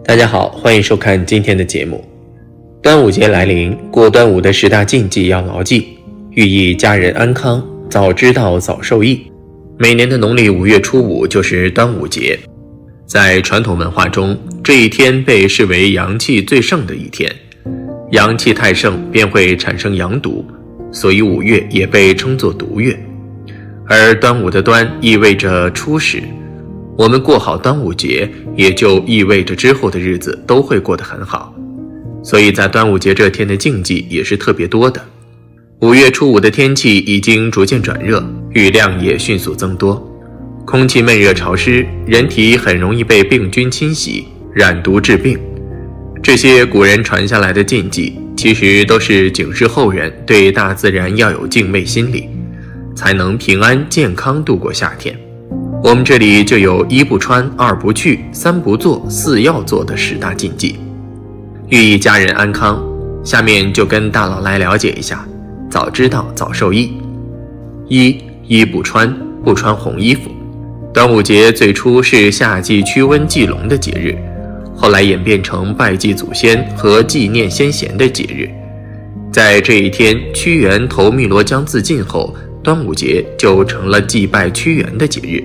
大家好，欢迎收看今天的节目。端午节来临，过端午的10大禁忌要牢记，寓意家人安康，早知道早受益。每年的农历5月初5就是端午节，在传统文化中，这一天被视为阳气最盛的一天，阳气太盛便会产生阳毒，所以5月也被称作毒月。而端午的端意味着初始，我们过好端午节，也就意味着之后的日子都会过得很好，所以在端午节这天的禁忌也是特别多的。5月初5的天气已经逐渐转热，雨量也迅速增多，空气闷热潮湿，人体很容易被病菌侵袭，染毒致病。这些古人传下来的禁忌，其实都是警示后人对大自然要有敬畏心理，才能平安健康度过夏天。我们这里就有1不穿、2不去、3不做、4要做的10大禁忌，寓意家人安康。下面就跟大佬来了解一下，早知道早受益。1不穿，不穿红衣服。端午节最初是夏季驱瘟祭龙的节日，后来演变成拜祭祖先和纪念先贤的节日。在这一天，屈原投汨罗江自尽后，端午节就成了祭拜屈原的节日。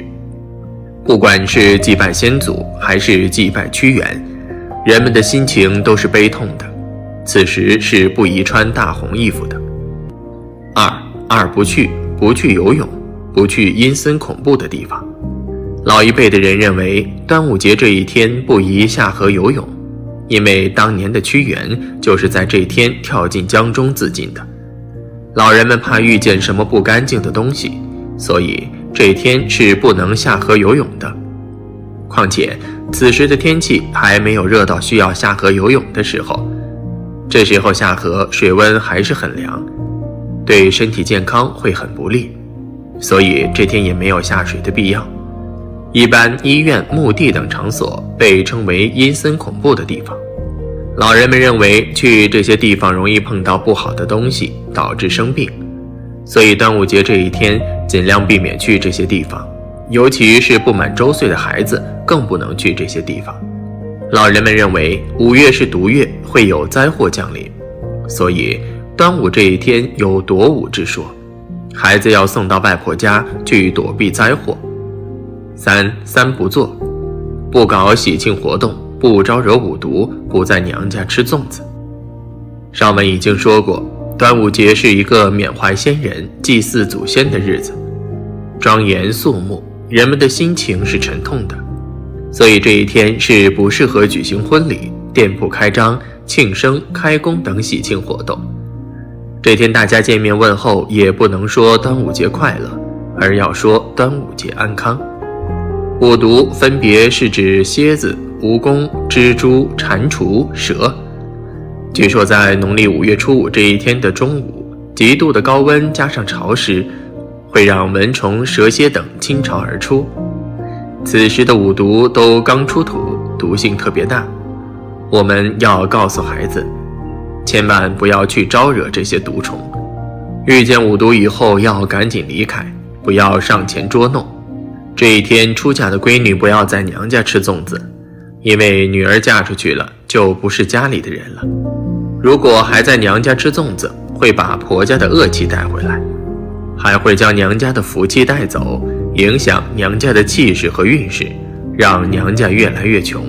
不管是祭拜先祖还是祭拜屈原，人们的心情都是悲痛的，此时是不宜穿大红衣服的。2不去，不去游泳，不去阴森恐怖的地方。老一辈的人认为，端午节这一天不宜下河游泳，因为当年的屈原就是在这天跳进江中自尽的。老人们怕遇见什么不干净的东西，所以这一天是不能下河游泳的。况且此时的天气还没有热到需要下河游泳的时候，这时候下河水温还是很凉，对身体健康会很不利，所以这天也没有下水的必要。一般医院、墓地等场所被称为阴森恐怖的地方，老人们认为去这些地方容易碰到不好的东西，导致生病，所以端午节这一天尽量避免去这些地方，尤其是不满周岁的孩子更不能去这些地方。老人们认为5月是毒月，会有灾祸降临，所以端午这一天有躲午之说，孩子要送到外婆家去躲避灾祸。3不做，不搞喜庆活动，不招惹五毒，不在娘家吃粽子。上文已经说过，端午节是一个缅怀先人、祭祀祖先的日子，庄严肃穆，人们的心情是沉痛的，所以这一天是不适合举行婚礼、店铺开张、庆生、开工等喜庆活动。这天大家见面问候也不能说端午节快乐，而要说端午节安康。五毒分别是指蝎子、蜈蚣、蜘蛛、蟾蜍、蛇。据说在农历5月初5这一天的中午，极度的高温加上潮湿，会让蚊虫、蛇蝎等倾巢而出。此时的五毒都刚出土，毒性特别大。我们要告诉孩子，千万不要去招惹这些毒虫，遇见五毒以后要赶紧离开，不要上前捉弄。这一天出嫁的闺女不要在娘家吃粽子，因为女儿嫁出去了就不是家里的人了。如果还在娘家吃粽子，会把婆家的恶气带回来，还会将娘家的福气带走，影响娘家的气势和运势，让娘家越来越穷。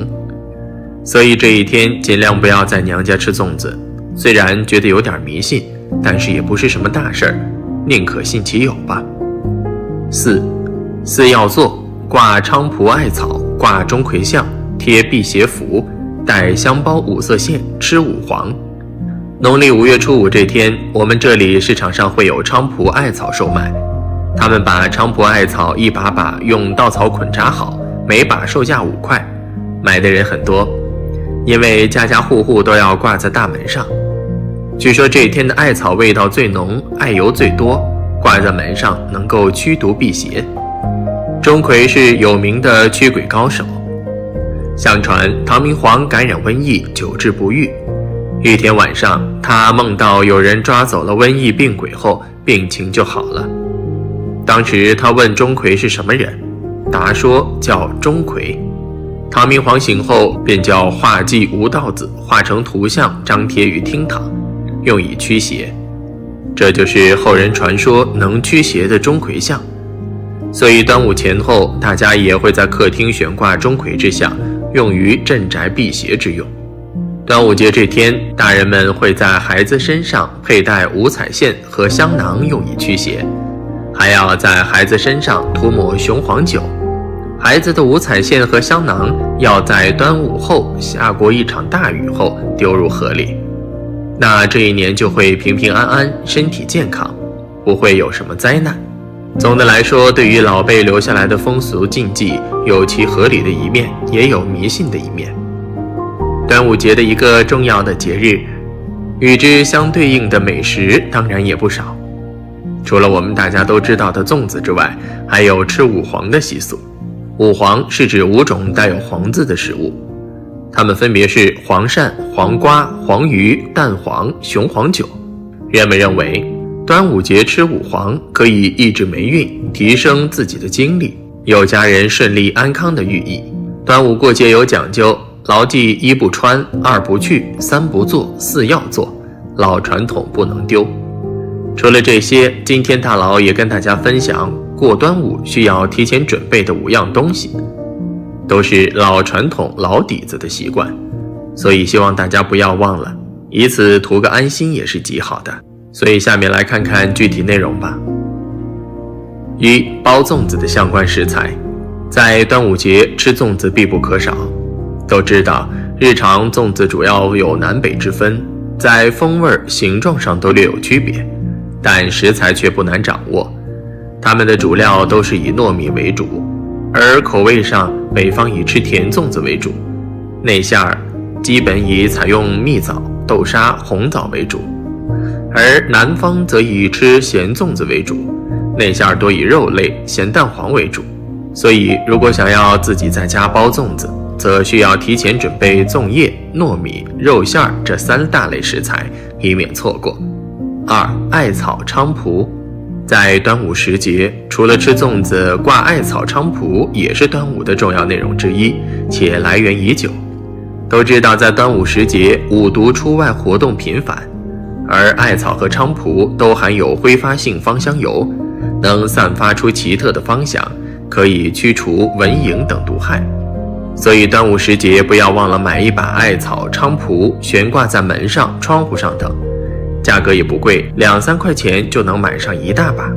所以这一天尽量不要在娘家吃粽子，虽然觉得有点迷信，但是也不是什么大事儿，宁可信其有吧。4要做，挂菖蒲艾草，挂钟馗像，贴辟邪符，戴香包5色线，吃5黄。农历5月初5这天，我们这里市场上会有菖蒲艾草售卖，他们把菖蒲艾草一把把用稻草捆扎好，每把售价5块，买的人很多，因为家家户户都要挂在大门上。据说这一天的艾草味道最浓，艾油最多，挂在门上能够驱毒辟邪。钟馗是有名的驱鬼高手，相传唐明皇感染瘟疫，久治不愈。一天晚上，他梦到有人抓走了瘟疫病鬼后，病情就好了。当时他问钟馗是什么人，答说叫钟馗。唐明皇醒后，便叫画伎吴道子画成图像，张贴于厅堂，用以驱邪。这就是后人传说能驱邪的钟馗像。所以端午前后，大家也会在客厅悬挂钟馗之像，用于镇宅辟邪之用。端午节这天，大人们会在孩子身上佩戴五彩线和香囊，用以驱邪，还要在孩子身上涂抹雄黄酒。孩子的五彩线和香囊要在端午后下过一场大雨后丢入河里，那这一年就会平平安安，身体健康，不会有什么灾难。总的来说，对于老辈留下来的风俗禁忌，有其合理的一面，也有迷信的一面。端午节的一个重要的节日，与之相对应的美食当然也不少。除了我们大家都知道的粽子之外，还有吃五黄的习俗。五黄是指5种带有黄字的食物，它们分别是黄鳝、黄瓜、黄鱼、蛋黄、雄黄酒。人们认为端午节吃五黄可以抑制霉运，提升自己的精力，有家人顺利安康的寓意。端午过节有讲究，牢记1不穿，2不去，3不做，4要做，老传统不能丢。除了这些，今天大佬也跟大家分享过端午需要提前准备的5样东西，都是老传统老底子的习惯，所以希望大家不要忘了，以此图个安心也是极好的。所以下面来看看具体内容吧。1. 包粽子的相关食材。在端午节吃粽子必不可少。都知道日常粽子主要有南北之分，在风味形状上都略有区别，但食材却不难掌握。它们的主料都是以糯米为主，而口味上北方以吃甜粽子为主，内馅基本以采用蜜枣、豆沙、红枣为主，而南方则以吃咸粽子为主，内馅多以肉类、咸蛋黄为主。所以如果想要自己在家包粽子，则需要提前准备粽叶、糯米、肉馅这3大类食材，以免错过。2. 艾草菖蒲。在端午时节，除了吃粽子，挂艾草菖蒲也是端午的重要内容之一，且来源已久。都知道在端午时节，五毒出外活动频繁，而艾草和菖蒲都含有挥发性芳香油，能散发出奇特的芳香，可以驱除蚊蝇等毒害。所以端午时节不要忘了买一把艾草菖蒲，悬挂在门上、窗户上等，价格也不贵，2-3块钱就能买上一大把。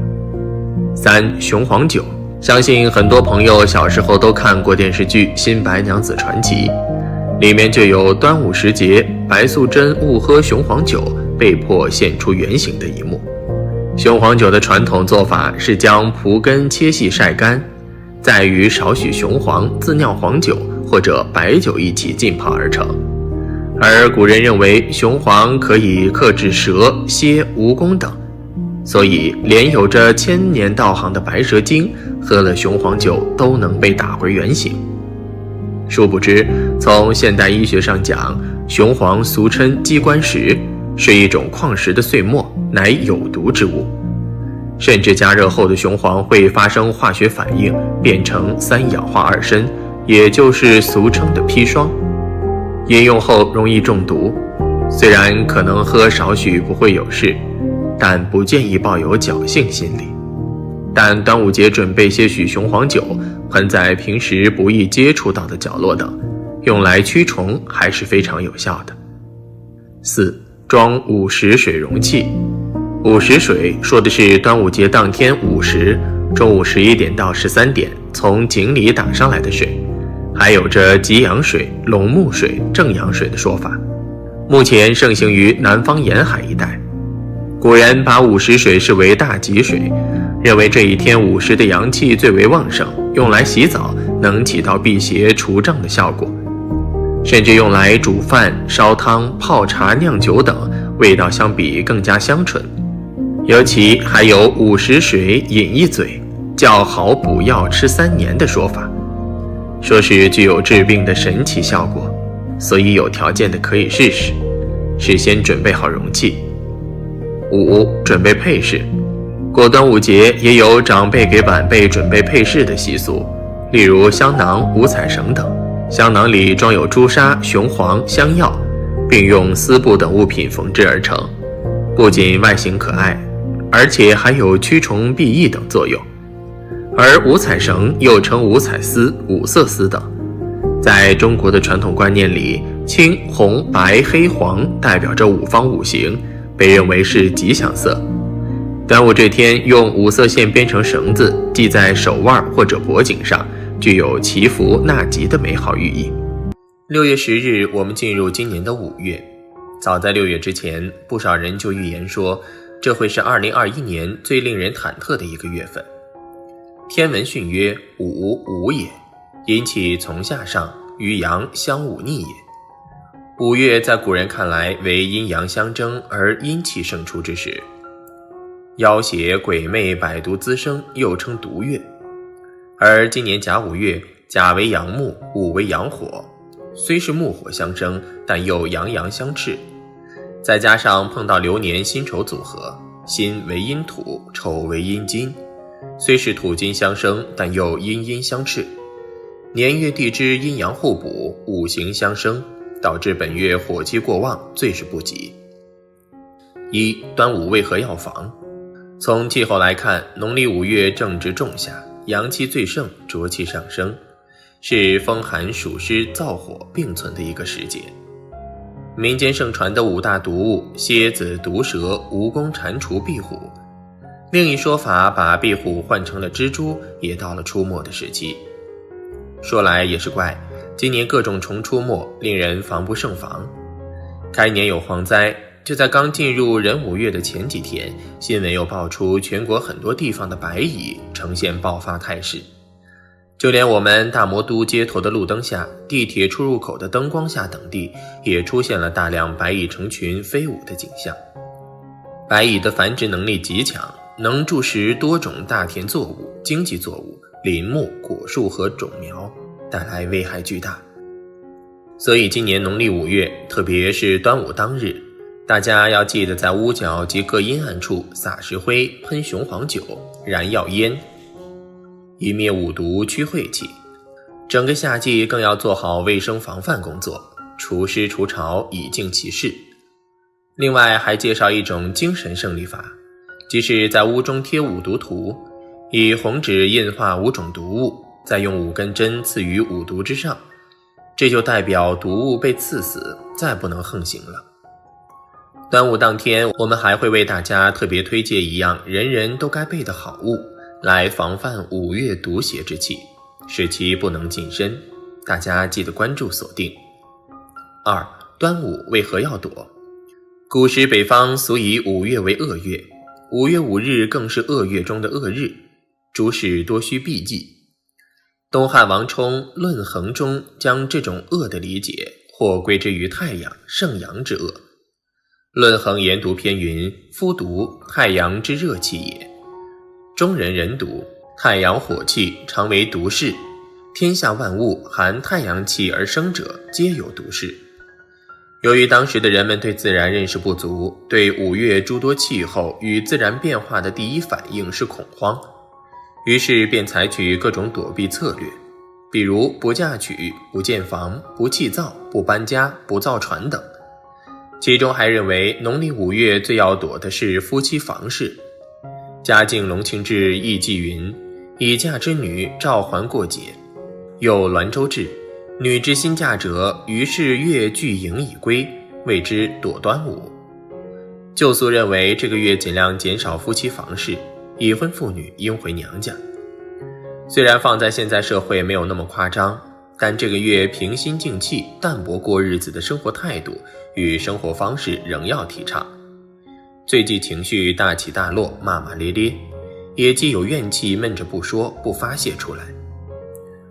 3. 雄黄酒。相信很多朋友小时候都看过电视剧《新白娘子传奇》，里面就有端午时节白素贞误喝雄黄酒，被迫现出原形的一幕。雄黄酒的传统做法是将蒲根切细晒干，再与少许雄黄、自酿黄酒或者白酒一起浸泡而成。而古人认为雄黄可以克制蛇、蝎、蜈蚣等，所以连有着1000年道行的白蛇精喝了雄黄酒都能被打回原形。殊不知，从现代医学上讲，雄黄俗称鸡冠石，是一种矿石的碎末，乃有毒之物。甚至加热后的雄黄会发生化学反应，变成3氧化二砷，也就是俗称的砒霜。饮用后容易中毒，虽然可能喝少许不会有事，但不建议抱有侥幸心理。但端午节准备些许雄黄酒，喷在平时不易接触到的角落等，用来驱虫还是非常有效的。4. 装午时水容器。午时水说的是端午节当天午时，中午11点到13点从井里打上来的水，还有着吉阳水、龙目水、正阳水的说法，目前盛行于南方沿海一带。古人把午时水视为大吉水，认为这一天午时的阳气最为旺盛，用来洗澡能起到辟邪除障的效果，甚至用来煮饭、烧汤、泡茶、酿酒等，味道相比更加香醇。尤其还有午时水饮一嘴，叫好补药吃3年的说法，说是具有治病的神奇效果，所以有条件的可以试试，事先准备好容器。5. 准备配饰。过端午节也有长辈给晚辈准备配饰的习俗，例如香囊、五彩绳等，香囊里装有朱砂、雄黄、香药，并用丝布等物品缝制而成，不仅外形可爱，而且还有驱虫避疫等作用。而五彩绳又称五彩丝、五色丝等，在中国的传统观念里，青、红、白、黑、黄代表着五方五行，被认为是吉祥色。端午这天用五色线编成绳子系在手腕或者脖颈上，具有祈福纳吉的美好寓意。6月10日，我们进入今年的5月。早在6月之前，不少人就预言说，这会是2021年最令人忐忑的一个月份。天文训曰：午，午也，阴气从下上，与阳相忤逆也。5月在古人看来为阴阳相争而阴气胜出之时，妖邪鬼魅百毒滋生，又称毒月。而今年甲午月，甲为阳木，午为阳火，虽是木火相生，但又阳阳相斥，再加上碰到流年辛丑组合，辛为阴土，丑为阴金，虽是土金相生，但又阴阴相斥，年月地支阴阳互补，五行相生，导致本月火气过旺，最是不吉。端午为何要防？从气候来看，农历5月正值仲夏，阳气最盛，浊气上升，是风寒暑湿燥火并存的一个时节。民间盛传的5大毒物，蝎子、毒蛇、蜈蚣、蟾蜍、壁虎，另一说法把壁虎换成了蜘蛛，也到了出没的时期。说来也是怪，今年各种虫出没，令人防不胜防。开年有蝗灾，就在刚进入壬午月的前几天，新闻又爆出全国很多地方的白蚁呈现爆发态势。就连我们大魔都街头的路灯下、地铁出入口的灯光下等地，也出现了大量白蚁成群飞舞的景象。白蚁的繁殖能力极强，能蛀食多种大田作物、经济作物、林木、果树和种苗，带来危害巨大。所以今年农历5月，特别是端午当日，大家要记得在屋角及各阴暗处撒石灰、喷雄黄酒、燃药烟，以灭五毒驱晦气。整个夏季更要做好卫生防范工作，除湿除潮，以静其事。另外还介绍一种精神胜利法，即是在屋中贴五毒图，以红纸印画5种毒物，再用5根针刺于五毒之上，这就代表毒物被刺死，再不能横行了。端午当天，我们还会为大家特别推荐一样人人都该备的好物，来防范5月毒邪之气，使其不能近身。大家记得关注锁定。端午为何要躲？古时北方俗以5月为恶月，5月5日更是恶月中的恶日，诸事多需避忌。东汉王充《论衡》中将这种恶的理解或归之于太阳、盛阳之恶。论衡研读篇云：夫毒，太阳之热气也。中人人毒，太阳火气，常为毒势。天下万物含太阳气而生者，皆有毒势。由于当时的人们对自然认识不足，对5月诸多气候与自然变化的第一反应是恐慌，于是便采取各种躲避策略，比如不嫁娶、不建房、不砌灶、不搬家、不造船等。其中还认为农历5月最要躲的是夫妻房事。嘉靖隆庆志忆记云：已嫁之女召还过节。又滦州志：女之新嫁者，于是月俱营已归，谓之躲端午。旧俗认为这个月尽量减少夫妻房事，已婚妇女应回娘家。虽然放在现在社会没有那么夸张，但这个月平心静气、淡泊过日子的生活态度与生活方式仍要提倡。最忌情绪大起大落、骂骂咧咧，也既有怨气闷着不说、不发泄出来。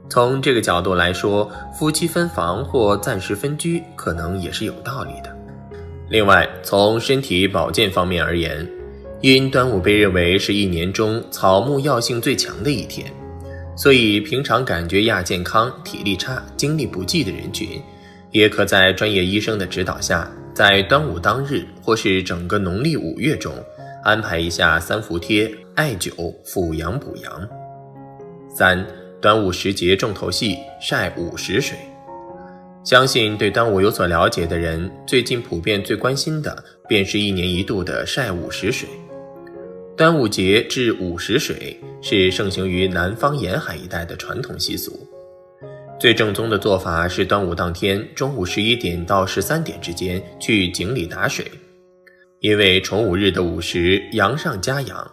从这个角度来说，夫妻分房或暂时分居可能也是有道理的。另外，从身体保健方面而言，因端午被认为是一年中草木药性最强的一天，所以平常感觉亚健康、体力差、精力不济的人群，也可在专业医生的指导下，在端午当日或是整个农历5月中安排一下三伏贴、艾灸、补阳补阳。端午时节重头戏，晒午时水。相信对端午有所了解的人，最近普遍最关心的便是1年1度的晒午时水。端午节治午时水是盛行于南方沿海一带的传统习俗。最正宗的做法是端午当天中午11点到13点之间去井里打水。因为重午日的午时阳上加阳，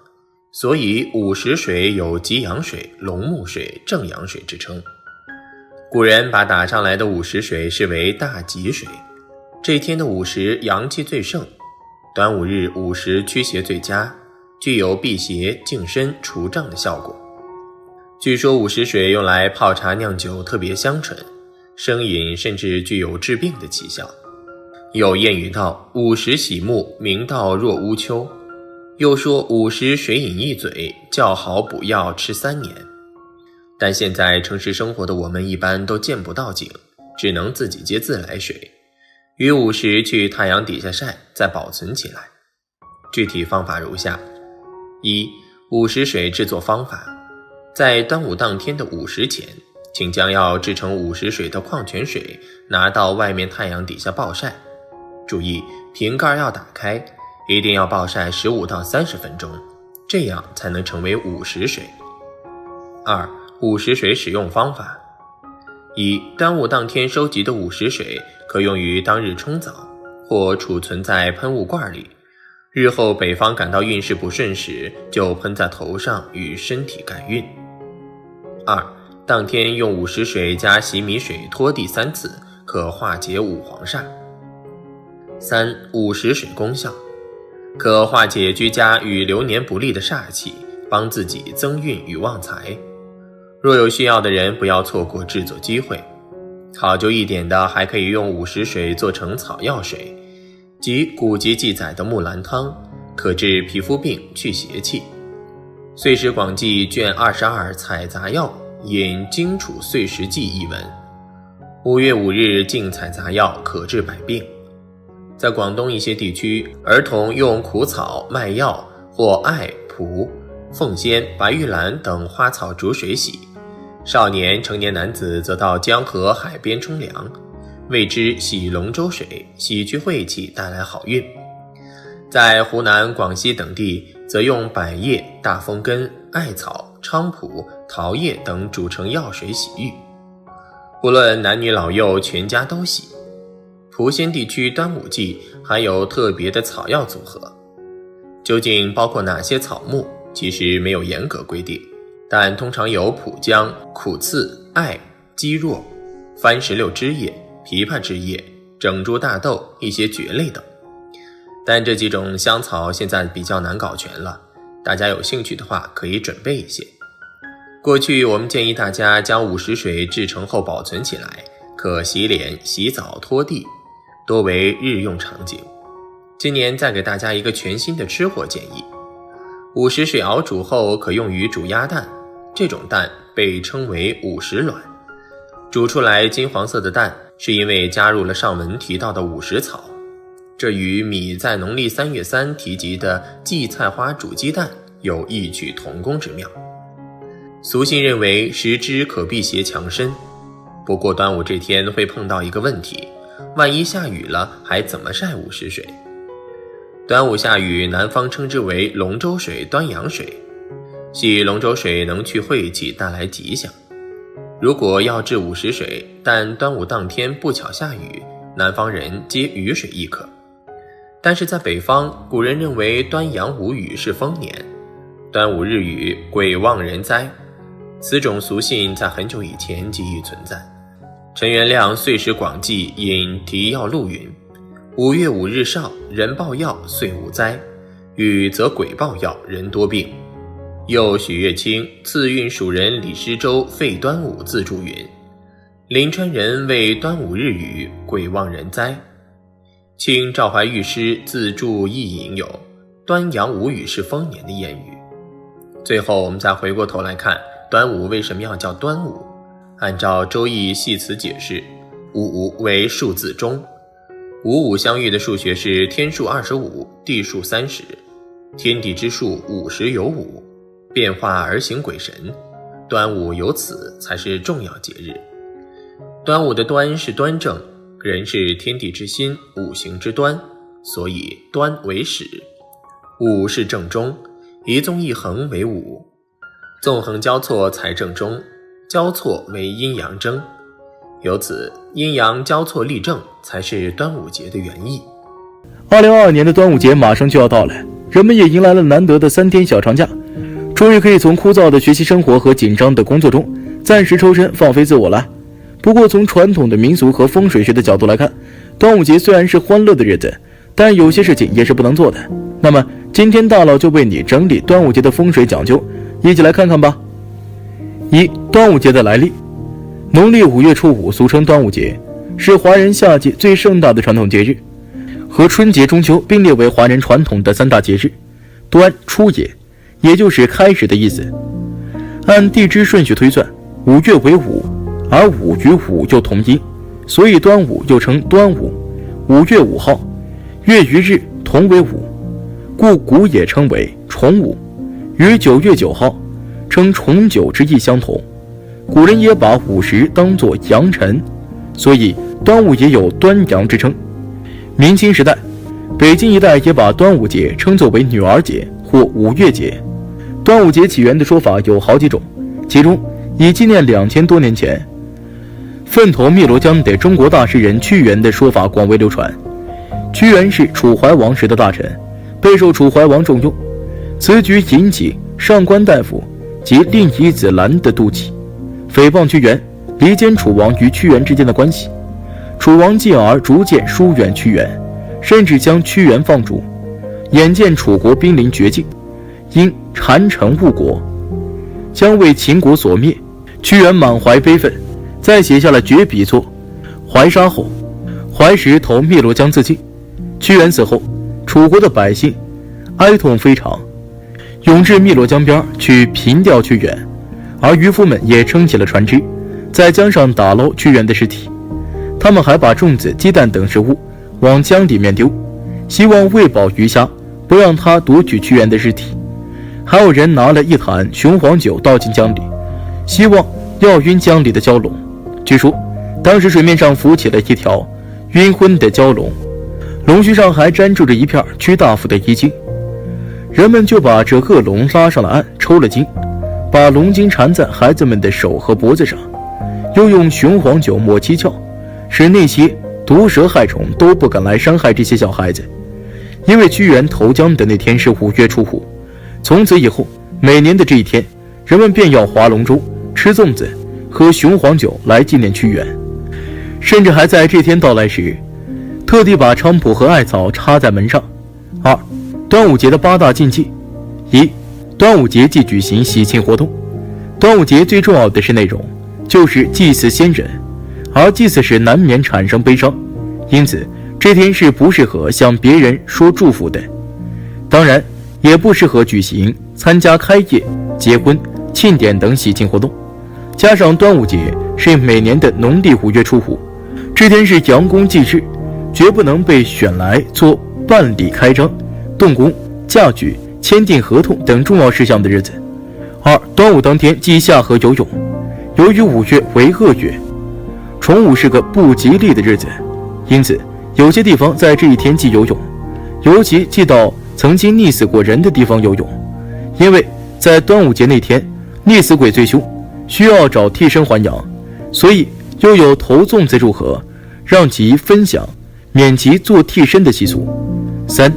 所以午时水有吉阳水、龙木水、正阳水之称。古人把打上来的午时水视为大吉水，这一天的午时阳气最盛，端午日午时驱邪最佳，具有辟邪、净身、除障的效果。据说午时水用来泡茶酿酒特别香醇，生饮甚至具有治病的奇效。有谚语道：午时洗目，明道若乌秋。又说午时水饮一嘴，较好补药吃3年。但现在城市生活的我们一般都见不到井，只能自己接自来水，于午时去太阳底下晒，再保存起来。具体方法如下：一、午时水制作方法。在端午当天的午时前，请将要制成午时水的矿泉水拿到外面太阳底下暴晒。注意，瓶盖要打开，一定要暴晒15到30分钟，这样才能成为午时水。二、午时水使用方法。一、端午当天收集的午时水可用于当日冲澡，或储存在喷雾罐里，日后北方感到运势不顺时，就喷在头上与身体改运。二、当天用午时水加洗米水拖地3次，可化解午黄煞。三、午时水功效。可化解居家与流年不利的煞气，帮自己增运与旺财。若有需要的人，不要错过制作机会。考究一点的，还可以用午时水做成草药水，即古籍记载的木兰汤，可治皮肤病、去邪气。岁时广记卷22采杂药引荆楚岁时记一文。5月5日竞采杂药，可治百病。在广东一些地区，儿童用苦草、麦药或艾、蒲、凤仙、白玉兰等花草煮水洗，少年、成年男子则到江河、海边冲凉，谓之洗龙舟水，洗去晦气，带来好运。在湖南、广西等地，则用柏叶、大风根、艾草、菖蒲、桃叶等煮成药水洗浴，无论男女老幼，全家都洗。莆仙地区端午季还有特别的草药组合，究竟包括哪些草木，其实没有严格规定，但通常有蒲姜、苦刺、艾、鸡络、番石榴枝叶、枇杷枝叶、整株大豆、一些蕨类等。但这几种香草现在比较难搞全了，大家有兴趣的话可以准备一些。过去我们建议大家将午时水制成后保存起来，可洗脸、洗澡、拖地，多为日用场景。今年再给大家一个全新的吃货建议。午时水熬煮后可用于煮鸭蛋，这种蛋被称为午时卵。煮出来金黄色的蛋，是因为加入了上文提到的午时草，这与米在农历3月3提及的荠菜花煮鸡蛋有异曲同工之妙。俗信认为食之可辟邪强身，不过端午这天会碰到一个问题，万一下雨了，还怎么晒午时水？端午下雨，南方称之为龙舟水、端阳水。洗龙舟水能去晦气，带来吉祥。如果要治午时水，但端午当天不巧下雨，南方人接雨水亦可。但是在北方，古人认为端阳无雨是丰年，端午日雨，鬼旺人灾。此种俗信在很久以前即已存在。陈元亮《岁时广记》引提要录云：5月5日少，人报药，岁无灾；雨则鬼报药，人多病。又许月清赐运蜀人李师周废端午自注云：临川人为端午日雨，鬼旺人灾。清赵怀玉师自注亦引有端阳无雨是丰年的谚语。最后我们再回过头来看端午为什么要叫端午。按照周易系辞解释，55为数字中，55相遇的数学是天数25，地数30，天地之数50有5，变化而行鬼神，端午由此才是重要节日。端午的端是端正，人是天地之心，五行之端，所以端为始。午是正中，一纵一横为午，纵横交错才正中，交错为阴阳争，由此阴阳交错立正才是端午节的原意。2022年的端午节马上就要到来，人们也迎来了难得的3天小长假，终于可以从枯燥的学习生活和紧张的工作中暂时抽身放飞自我了。不过从传统的民俗和风水学的角度来看，端午节虽然是欢乐的日子，但有些事情也是不能做的。那么今天大佬就为你整理端午节的风水讲究，一起来看看吧。1、端午节的来历。农历5月初5俗称端午节，是华人夏季最盛大的传统节日，和春节中秋并列为华人传统的3大节日。端出也，也就是开始的意思。按地支顺序推算，5月为午，而午与午又同音，所以端午又称端午。5月5号，月与日同为午，故古也称为重午，与9月9号称重九之意相同。古人也把午时当作阳辰，所以端午也有端阳之称。明清时代，北京一带也把端午节称作为女儿节或五月节。端午节起源的说法有好几种，其中以纪念2000多年前奋投汨罗江的中国大诗人屈原的说法广为流传。屈原是楚怀王时的大臣，备受楚怀王重用，此举引起上官大夫及令尹子兰的妒忌，诽谤屈原，离间楚王与屈原之间的关系。楚王进而逐渐疏远屈原，甚至将屈原放逐。眼见楚国濒临绝境，因谗臣误国，将为秦国所灭，屈原满怀悲愤，再写下了绝笔作《怀沙后》，怀时投汨罗江自尽。屈原死后，楚国的百姓哀痛非常，涌至汨罗江边去凭吊屈原，而渔夫们也撑起了船只，在江上打捞屈原的尸体。他们还把粽子、鸡蛋等食物往江里面丢，希望喂饱鱼虾，不让他夺取屈原的尸体。还有人拿了一坛雄黄酒倒进江里，希望要晕江里的蛟龙。据说当时水面上浮起了一条晕昏的蛟龙，龙须上还粘住着一片屈大夫的衣襟。人们就把这恶龙拉上了岸，抽了筋，把龙筋缠在孩子们的手和脖子上，又用雄黄酒抹七窍，使那些毒蛇害虫都不敢来伤害这些小孩子。因为屈原投江的那天是5月初5，从此以后每年的这一天，人们便要划龙舟、吃粽子、喝雄黄酒来纪念屈原，甚至还在这天到来时特地把菖蒲和艾草插在门上。2、端午节的8大禁忌。1、端午节忌举行喜庆活动。端午节最重要的是内容，就是祭祀先人，而祭祀时难免产生悲伤，因此这天是不适合向别人说祝福的，当然也不适合举行参加开业、结婚、庆典等喜庆活动。加上端午节是每年的农历5月初5，这天是阳公祭日，绝不能被选来做办理开张、动工、嫁娶、签订合同等重要事项的日子。2、端午当天忌下河游泳。由于5月为恶月，重午是个不吉利的日子，因此有些地方在这一天忌游泳，尤其忌到曾经溺死过人的地方游泳，因为在端午节那天溺死鬼最凶，需要找替身还阳，所以又有投粽子入河，让其分享，免其做替身的习俗。3、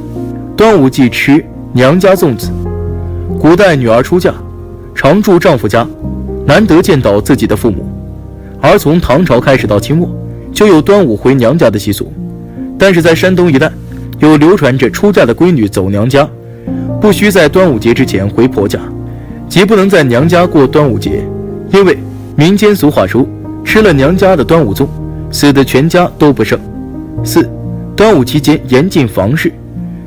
端午忌吃娘家粽子。古代女儿出嫁常住丈夫家，难得见到自己的父母，而从唐朝开始到清末就有端午回娘家的习俗。但是在山东一带有流传着出嫁的闺女走娘家不需在端午节之前回婆家，即不能在娘家过端午节，因为民间俗话说吃了娘家的端午粽，死的全家都不剩。4、端午期间严禁房事。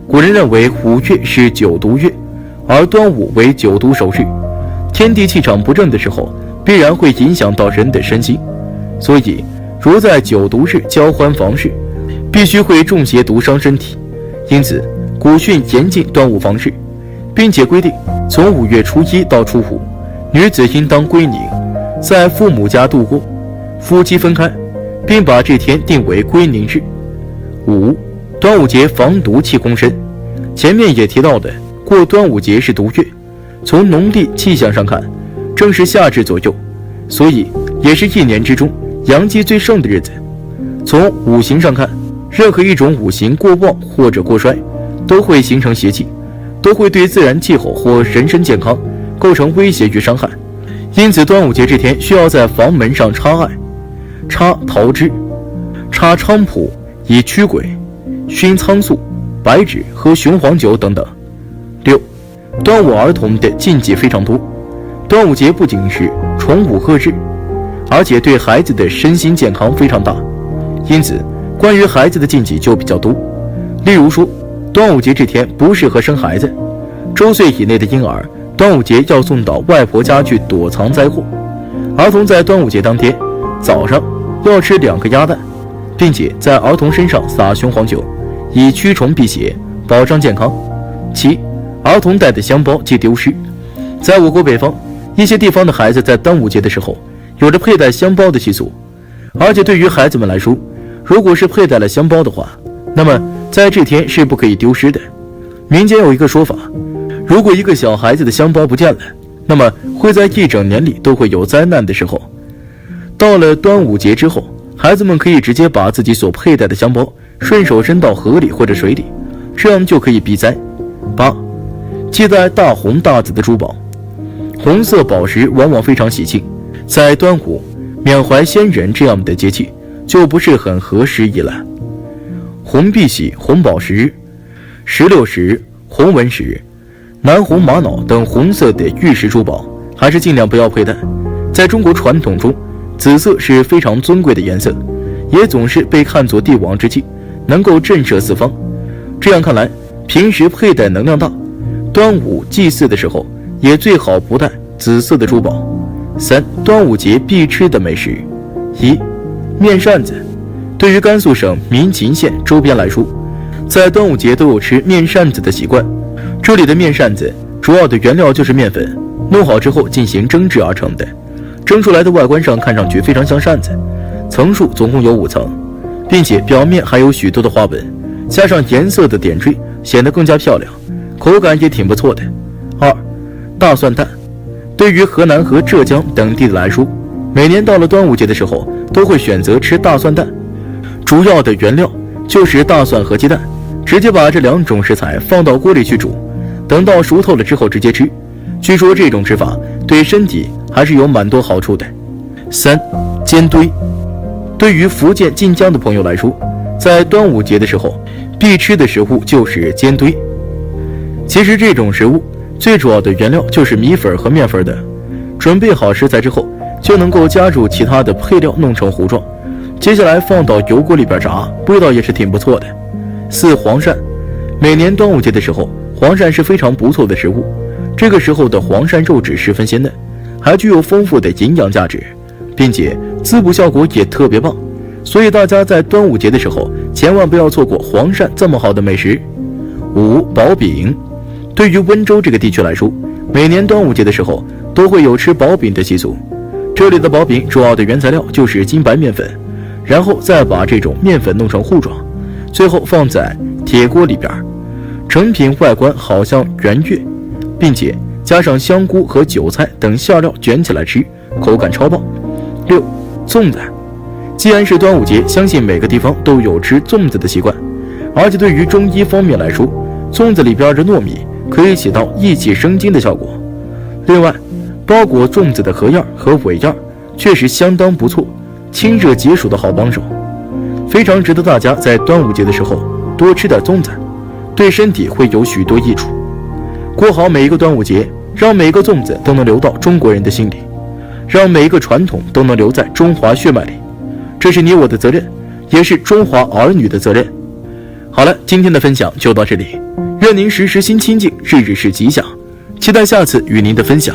古人认为5月是九毒月，而端午为九毒首日，天地气场不正的时候必然会影响到人的身心，所以如在九毒日交欢房事，必须会中邪毒伤身体。因此古训严禁端午房事，并且规定从5月初1到初5，女子应当归宁，在父母家度过，夫妻分开，并把这天定为归宁日。5. 端午节防毒气功身。前面也提到的，过端午节是毒月，从农历气象上看，正是夏至左右，所以也是一年之中阳气最盛的日子。从五行上看，任何一种五行过旺或者过衰，都会形成邪气，都会对自然气候或人身健康构成威胁与伤害。因此端午节这天需要在房门上插艾、插桃枝、插菖蒲，以驱鬼，熏苍素、白芷和雄黄酒等等。6. 端午儿童的禁忌非常多。端午节不仅是崇武贺日，而且对孩子的身心健康非常大，因此关于孩子的禁忌就比较多。例如说，端午节这天不适合生孩子，周岁以内的婴儿端午节要送到外婆家去躲藏灾祸。儿童在端午节当天早上要吃2个鸭蛋，并且在儿童身上撒雄黄酒，以驱虫辟邪，保障健康。7. 儿童带的香包忌丢失。在我国北方一些地方的孩子在端午节的时候有着佩戴香包的习俗，而且对于孩子们来说，如果是佩戴了香包的话，那么在这天是不可以丢失的。民间有一个说法，如果一个小孩子的香包不见了，那么会在一整年里都会有灾难的时候。到了端午节之后，孩子们可以直接把自己所佩戴的香包顺手扔到河里或者水里，这样就可以避灾。8. 忌戴大红大紫的珠宝。红色宝石往往非常喜庆，在端午、缅怀先人这样的节气就不是很合时宜了。红碧玺、红宝石、石榴石、红纹石、南红玛瑙等红色的玉石珠宝还是尽量不要佩戴。在中国传统中，紫色是非常尊贵的颜色，也总是被看作帝王之气，能够震慑四方。这样看来，平时佩戴能量大，端午祭祀的时候也最好不戴紫色的珠宝。3. 端午节必吃的美食。1. 面扇子。对于甘肃省民勤县周边来说，在端午节都有吃面扇子的习惯。这里的面扇子主要的原料就是面粉，弄好之后进行蒸制而成的，蒸出来的外观上看上去非常像扇子，层数总共有5层，并且表面还有许多的花纹，加上颜色的点缀，显得更加漂亮，口感也挺不错的。2. 大蒜蛋。对于河南和浙江等地的来说，每年到了端午节的时候都会选择吃大蒜蛋，主要的原料就是大蒜和鸡蛋，直接把这2种食材放到锅里去煮，等到熟透了之后直接吃。据说这种吃法对身体还是有蛮多好处的。3. 煎堆。对于福建晋江的朋友来说，在端午节的时候必吃的食物就是煎堆。其实这种食物最主要的原料就是米粉和面粉等，准备好食材之后就能够加入其他的配料弄成糊状，接下来放到油锅里边炸，味道也是挺不错的。4. 黄鳝。每年端午节的时候，黄鳝是非常不错的食物，这个时候的黄鳝肉质十分鲜嫩，还具有丰富的营养价值，并且滋补效果也特别棒，所以大家在端午节的时候千万不要错过黄鳝这么好的美食。5. 薄饼。对于温州这个地区来说，每年端午节的时候都会有吃薄饼的习俗。这里的薄饼主要的原材料就是精白面粉，然后再把这种面粉弄成糊状，最后放在铁锅里边，成品外观好像圆月，并且加上香菇和韭菜等馅料卷起来吃，口感超棒。6. 粽子。既然是端午节，相信每个地方都有吃粽子的习惯，而且对于中医方面来说，粽子里边的糯米可以起到益气生津的效果。另外，包裹粽子的荷叶和尾叶确实相当不错，清热解暑的好帮手，非常值得大家在端午节的时候多吃点粽子，对身体会有许多益处。过好每一个端午节，让每一个粽子都能流到中国人的心里，让每一个传统都能留在中华血脉里，这是你我的责任，也是中华儿女的责任。好了，今天的分享就到这里，愿您时时心清静，日日是吉祥，期待下次与您的分享。